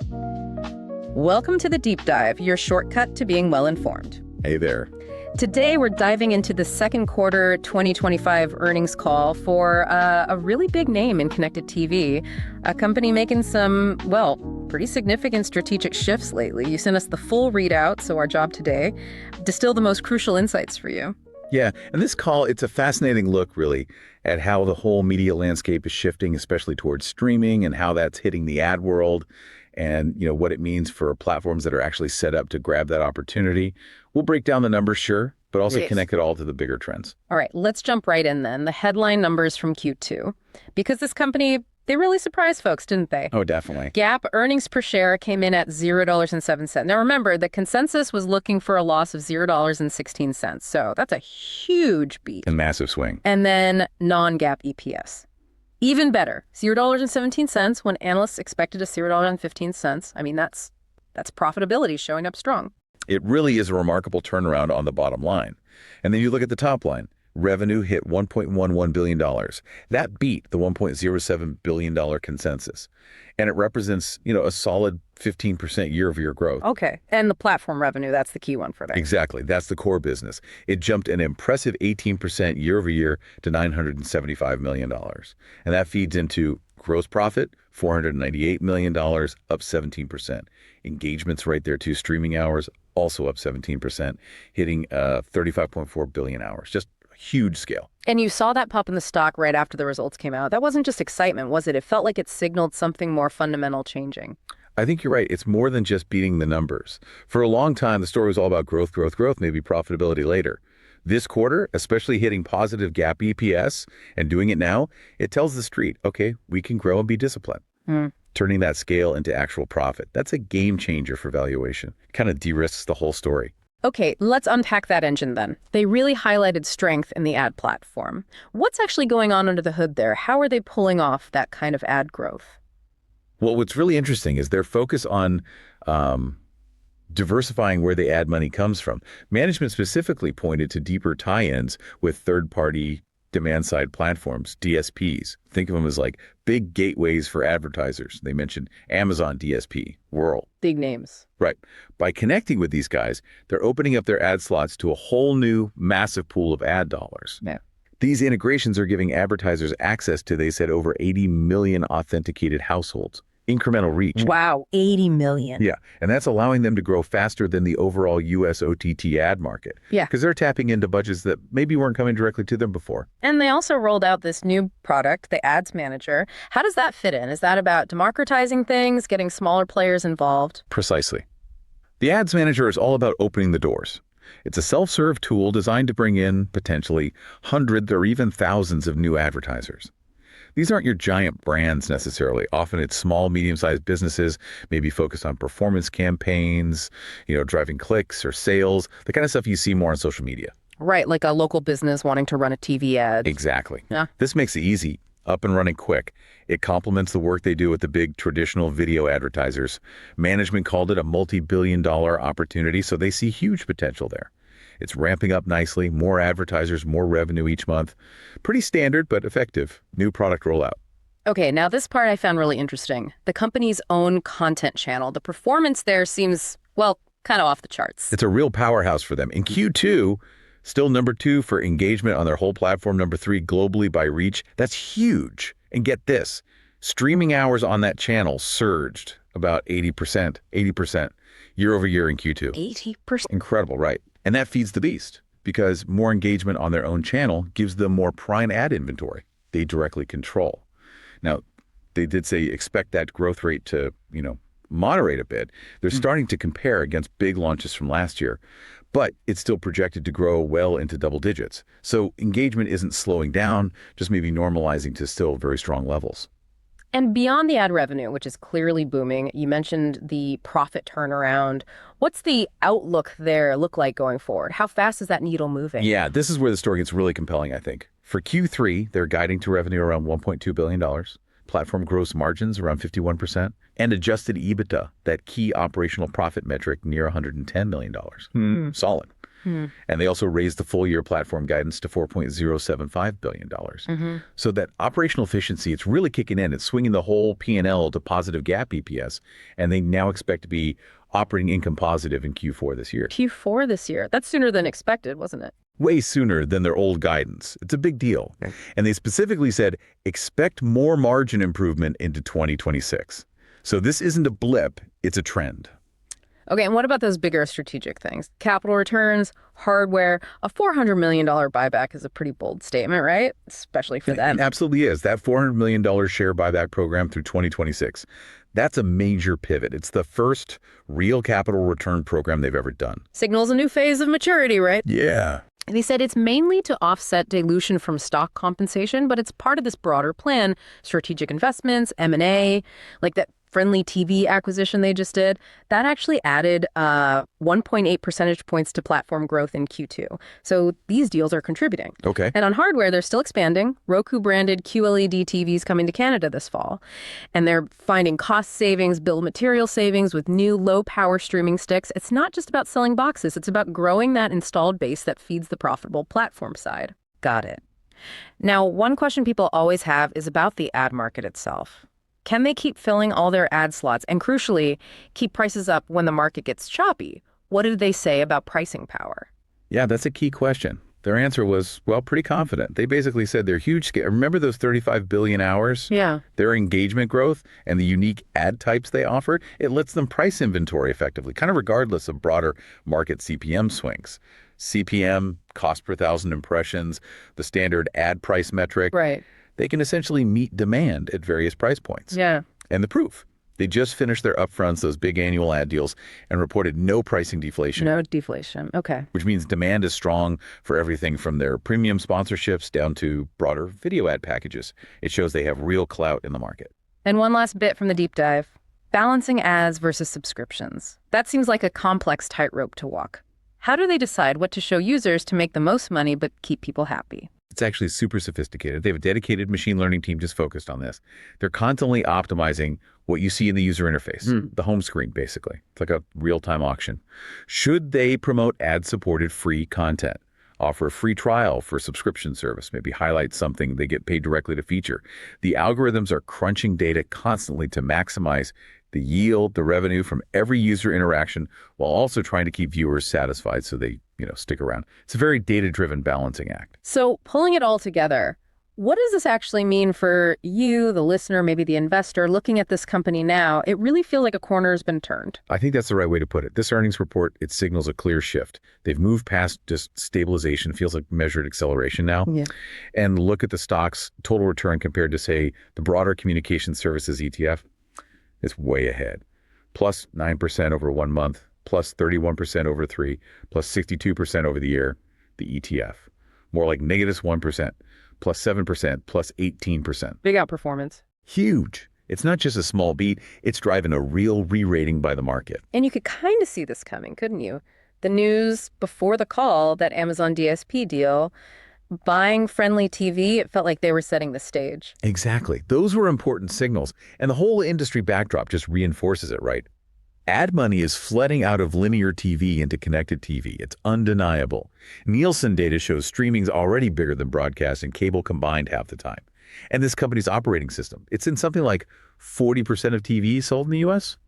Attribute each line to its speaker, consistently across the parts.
Speaker 1: Welcome to The Deep Dive, your shortcut to being well-informed.
Speaker 2: Hey there.
Speaker 1: Today, we're diving into the second quarter 2025 earnings call for a really big name in connected TV, a company making some, well, pretty significant strategic shifts lately. You sent us the full readout, so our job today, distill the most crucial insights for you.
Speaker 2: Yeah, and this call, it's a fascinating look, really, at how the whole media landscape is shifting, especially towards streaming and how that's hitting the ad world and, what it means for platforms that are actually set up to grab that opportunity. We'll break down the numbers, sure, but also connect it all to the bigger trends.
Speaker 1: All right, let's jump right in then. The headline numbers from Q2. Because this company, they really surprised folks, didn't they?
Speaker 2: Oh, definitely.
Speaker 1: GAAP earnings per share came in at $0.07. Now remember, the consensus was looking for a loss of $0.16. So that's a huge beat.
Speaker 2: A massive swing.
Speaker 1: And then non-GAAP EPS. Even better, $0.17 when analysts expected a $0.15. I mean, that's profitability showing up strong.
Speaker 2: It really is a remarkable turnaround on the bottom line. And then you look at the top line. Revenue hit $1.11 billion. That beat the $1.07 billion consensus. And it represents, a solid 15% year-over-year growth.
Speaker 1: Okay. And the platform revenue, that's the key one for that.
Speaker 2: Exactly. That's the core business. It jumped an impressive 18% year-over-year to $975 million. And that feeds into gross profit, $498 million, up 17%. Engagements right there too. Streaming hours, also up 17%, hitting 35.4 billion hours. Just huge scale.
Speaker 1: And you saw that pop in the stock right after the results came out. That wasn't just excitement, was it? It felt like it signaled something more fundamental changing.
Speaker 2: I think you're right. It's more than just beating the numbers. For a long time, the story was all about growth, maybe profitability later. This quarter, especially hitting positive GAAP EPS and doing it now, it tells the street, okay, we can grow and be disciplined. Turning that scale into actual profit. That's a game changer for valuation. Kind of de-risks the whole story.
Speaker 1: Okay, let's unpack that engine then. They really highlighted strength in the ad platform. What's actually going on under the hood there? How are they pulling off that kind of ad growth?
Speaker 2: Well, what's really interesting is their focus on diversifying where the ad money comes from. Management specifically pointed to deeper tie-ins with third-party demand-side platforms, DSPs. Think of them as like big gateways for advertisers. They mentioned Amazon DSP, Whirl.
Speaker 1: Big names.
Speaker 2: Right. By connecting with these guys, they're opening up their ad slots to a whole new massive pool of ad dollars.
Speaker 1: Yeah.
Speaker 2: These integrations are giving advertisers access to, they said, over 80 million authenticated households. Incremental reach.
Speaker 1: Wow, 80 million.
Speaker 2: Yeah, and that's allowing them to grow faster than the overall U.S. OTT ad market.
Speaker 1: Yeah.
Speaker 2: Because they're tapping into budgets that maybe weren't coming directly to them before.
Speaker 1: And they also rolled out this new product, the Ads Manager. How does that fit in? Is that about democratizing things, getting smaller players involved?
Speaker 2: Precisely. The Ads Manager is all about opening the doors. It's a self-serve tool designed to bring in, potentially, hundreds or even thousands of new advertisers. These aren't your giant brands necessarily. Often it's small, medium-sized businesses, maybe focused on performance campaigns, driving clicks or sales, the kind of stuff you see more on social media.
Speaker 1: Right, like a local business wanting to run a TV ad.
Speaker 2: Exactly.
Speaker 1: Yeah.
Speaker 2: This makes it easy, up and running quick. It complements the work they do with the big traditional video advertisers. Management called it a multi-billion-dollar opportunity, so they see huge potential there. It's ramping up nicely, more advertisers, more revenue each month. Pretty standard, but effective. New product rollout.
Speaker 1: Okay, now this part I found really interesting. The company's own content channel. The performance there seems, well, kind of off the charts.
Speaker 2: It's a real powerhouse for them. In Q2, still number 2 for engagement on their whole platform, number 3 globally by reach. That's huge. And get this, streaming hours on that channel surged about 80% year over year in Q2.
Speaker 1: 80%?
Speaker 2: Incredible, right? And that feeds the beast because more engagement on their own channel gives them more prime ad inventory they directly control. Now, they did say expect that growth rate to, moderate a bit. They're starting to compare against big launches from last year, but it's still projected to grow well into double digits. So engagement isn't slowing down, just maybe normalizing to still very strong levels.
Speaker 1: And beyond the ad revenue, which is clearly booming, you mentioned the profit turnaround. What's the outlook there look like going forward? How fast is that needle moving?
Speaker 2: Yeah, this is where the story gets really compelling, I think. For Q3, they're guiding to revenue around $1.2 billion, platform gross margins around 51%, and adjusted EBITDA, that key operational profit metric, near $110 million. Solid. And they also raised the full-year platform guidance to $4.075 billion. So that operational efficiency, it's really kicking in. It's swinging the whole P&L to positive GAAP EPS, and they now expect to be operating income positive in Q4 this year.
Speaker 1: Q4 this year. That's sooner than expected, wasn't it?
Speaker 2: Way sooner than their old guidance. It's a big deal. Okay. And they specifically said, expect more margin improvement into 2026. So this isn't a blip, it's a trend.
Speaker 1: Okay, and what about those bigger strategic things? Capital returns, hardware, a $400 million buyback is a pretty bold statement, right? Especially for them.
Speaker 2: It absolutely is. That $400 million share buyback program through 2026, that's a major pivot. It's the first real capital return program they've ever done.
Speaker 1: Signals a new phase of maturity, right?
Speaker 2: Yeah.
Speaker 1: And he said it's mainly to offset dilution from stock compensation, but it's part of this broader plan, strategic investments, M&A, like that Friendly TV acquisition they just did. That actually added 1.8 percentage points to platform growth in Q2. So these deals are contributing.
Speaker 2: Okay.
Speaker 1: And on hardware, they're still expanding. Roku branded QLED TVs coming to Canada this fall. And they're finding cost savings, bill of material savings with new low-power streaming sticks. It's not just about selling boxes. It's about growing that installed base that feeds the profitable platform side. Got it. Now, one question people always have is about the ad market itself. Can they keep filling all their ad slots and, crucially, keep prices up when the market gets choppy? What did they say about pricing power?
Speaker 2: Yeah, that's a key question. Their answer was, well, pretty confident. They basically said their huge scale. Remember those 35 billion hours?
Speaker 1: Yeah.
Speaker 2: Their engagement growth and the unique ad types they offered, it lets them price inventory effectively, kind of regardless of broader market CPM swings. CPM, cost per thousand impressions, the standard ad price metric.
Speaker 1: Right.
Speaker 2: They can essentially meet demand at various price points.
Speaker 1: Yeah.
Speaker 2: And the proof. They just finished their upfronts, those big annual ad deals, and reported no pricing deflation.
Speaker 1: No deflation. Okay.
Speaker 2: Which means demand is strong for everything from their premium sponsorships down to broader video ad packages. It shows they have real clout in the market.
Speaker 1: And one last bit from the deep dive. Balancing ads versus subscriptions. That seems like a complex tightrope to walk. How do they decide what to show users to make the most money but keep people happy?
Speaker 2: It's actually super sophisticated. They have a dedicated machine learning team just focused on this. They're constantly optimizing what you see in the user interface, the home screen, basically. It's like a real-time auction. Should they promote ad-supported free content? Offer a free trial for a subscription service, maybe highlight something they get paid directly to feature. The algorithms are crunching data constantly to maximize the yield, the revenue from every user interaction, while also trying to keep viewers satisfied so they, stick around. It's a very data-driven balancing act.
Speaker 1: So pulling it all together, what does this actually mean for you, the listener, maybe the investor, looking at this company now? It really feels like a corner has been turned.
Speaker 2: I think that's the right way to put it. This earnings report, it signals a clear shift. They've moved past just stabilization, feels like measured acceleration now. Yeah. And look at the stock's total return compared to, say, the broader communication services ETF. It's way ahead. Plus 9% over 1 month, plus 31% over 3, plus 62% over the year, the ETF. More like negative 1%, plus 7%, plus 18%.
Speaker 1: Big outperformance.
Speaker 2: Huge. It's not just a small beat, it's driving a real re-rating by the market.
Speaker 1: And you could kind of see this coming, couldn't you? The news before the call, that Amazon DSP deal, buying Friendly TV, it felt like they were setting the stage.
Speaker 2: Exactly. Those were important signals. And the whole industry backdrop just reinforces it, right? Ad money is flooding out of linear TV into connected TV. It's undeniable. Nielsen data shows streaming's already bigger than broadcast and cable combined half the time. And this company's operating system, it's in something like 40% of TVs sold in the U.S.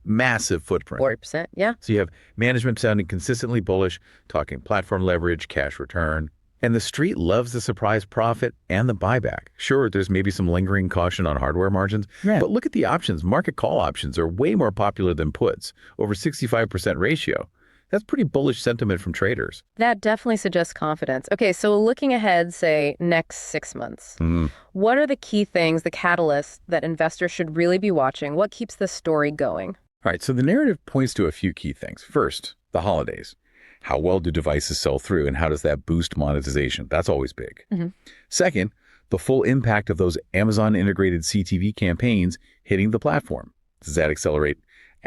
Speaker 2: Massive footprint.
Speaker 1: 40%, yeah.
Speaker 2: So you have management sounding consistently bullish, talking platform leverage, cash return. And the street loves the surprise profit and the buyback. Sure, there's maybe some lingering caution on hardware margins, but look at the options. Market call options are way more popular than puts, over 65% ratio. That's pretty bullish sentiment from traders.
Speaker 1: That definitely suggests confidence. Okay, so looking ahead, say, next 6 months, what are the key things, the catalysts that investors should really be watching? What keeps the story going?
Speaker 2: All right, so the narrative points to a few key things. First, the holidays. How well do devices sell through, and how does that boost monetization? That's always big. Second, the full impact of those Amazon integrated CTV campaigns hitting the platform. Does that accelerate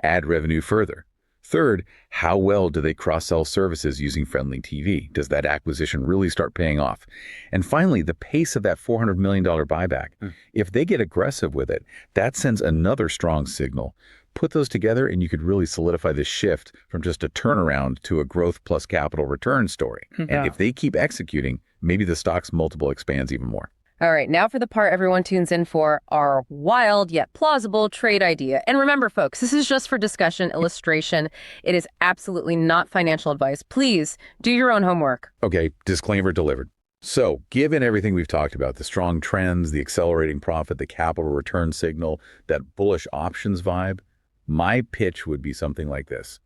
Speaker 2: ad revenue further? Third, how well do they cross-sell services using Friendly TV? Does that acquisition really start paying off? And finally, the pace of that $400 million buyback. If they get aggressive with it, that sends another strong signal. Put those together and you could really solidify this shift from just a turnaround to a growth plus capital return story.
Speaker 1: Yeah.
Speaker 2: And if they keep executing, maybe the stock's multiple expands even more.
Speaker 1: All right, now for the part everyone tunes in for, our wild yet plausible trade idea. And remember, folks, this is just for discussion, illustration. It is absolutely not financial advice. Please do your own homework.
Speaker 2: Okay, disclaimer delivered. So, given everything we've talked about, the strong trends, the accelerating profit, the capital return signal, that bullish options vibe, my pitch would be something like this.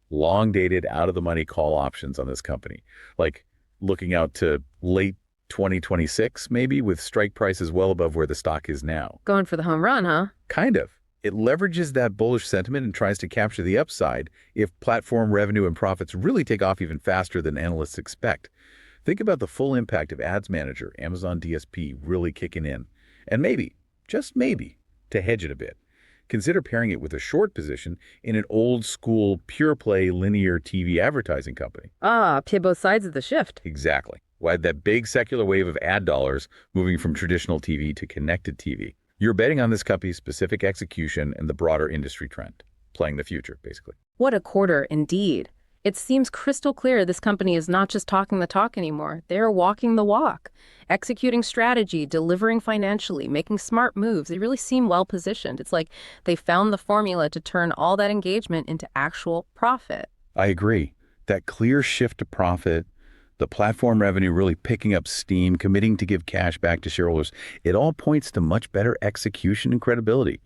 Speaker 2: Long-dated, out-of-the-money call options on this company. Like looking out to late 2026, maybe, with strike prices well above where the stock is now.
Speaker 1: Going for the home run, huh?
Speaker 2: Kind of. It leverages that bullish sentiment and tries to capture the upside if platform revenue and profits really take off even faster than analysts expect. Think about the full impact of Ads Manager, Amazon DSP, really kicking in. And maybe, just maybe, to hedge it a bit, consider pairing it with a short position in an old-school, pure-play linear TV advertising company.
Speaker 1: Pay both sides of the shift.
Speaker 2: Exactly. Why that big secular wave of ad dollars moving from traditional TV to connected TV. You're betting on this company's specific execution and the broader industry trend. Playing the future, basically.
Speaker 1: What a quarter, indeed. It seems crystal clear this company is not just talking the talk anymore. They're walking the walk, executing strategy, delivering financially, making smart moves. They really seem well positioned. It's like they found the formula to turn all that engagement into actual profit.
Speaker 2: I agree. That clear shift to profit, the platform revenue really picking up steam, committing to give cash back to shareholders, it all points to much better execution and credibility.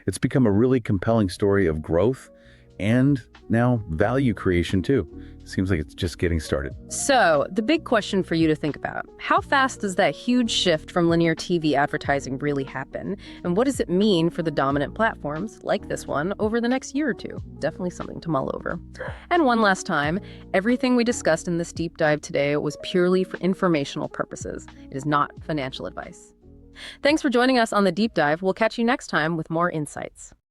Speaker 2: It's become a really compelling story of growth and now value creation too. Seems like it's just getting started.
Speaker 1: So, the big question for you to think about, how fast does that huge shift from linear TV advertising really happen? And what does it mean for the dominant platforms, like this one, over the next year or two? Definitely something to mull over. And one last time, everything we discussed in this deep dive today was purely for informational purposes. It is not financial advice. Thanks for joining us on the deep dive. We'll catch you next time with more insights.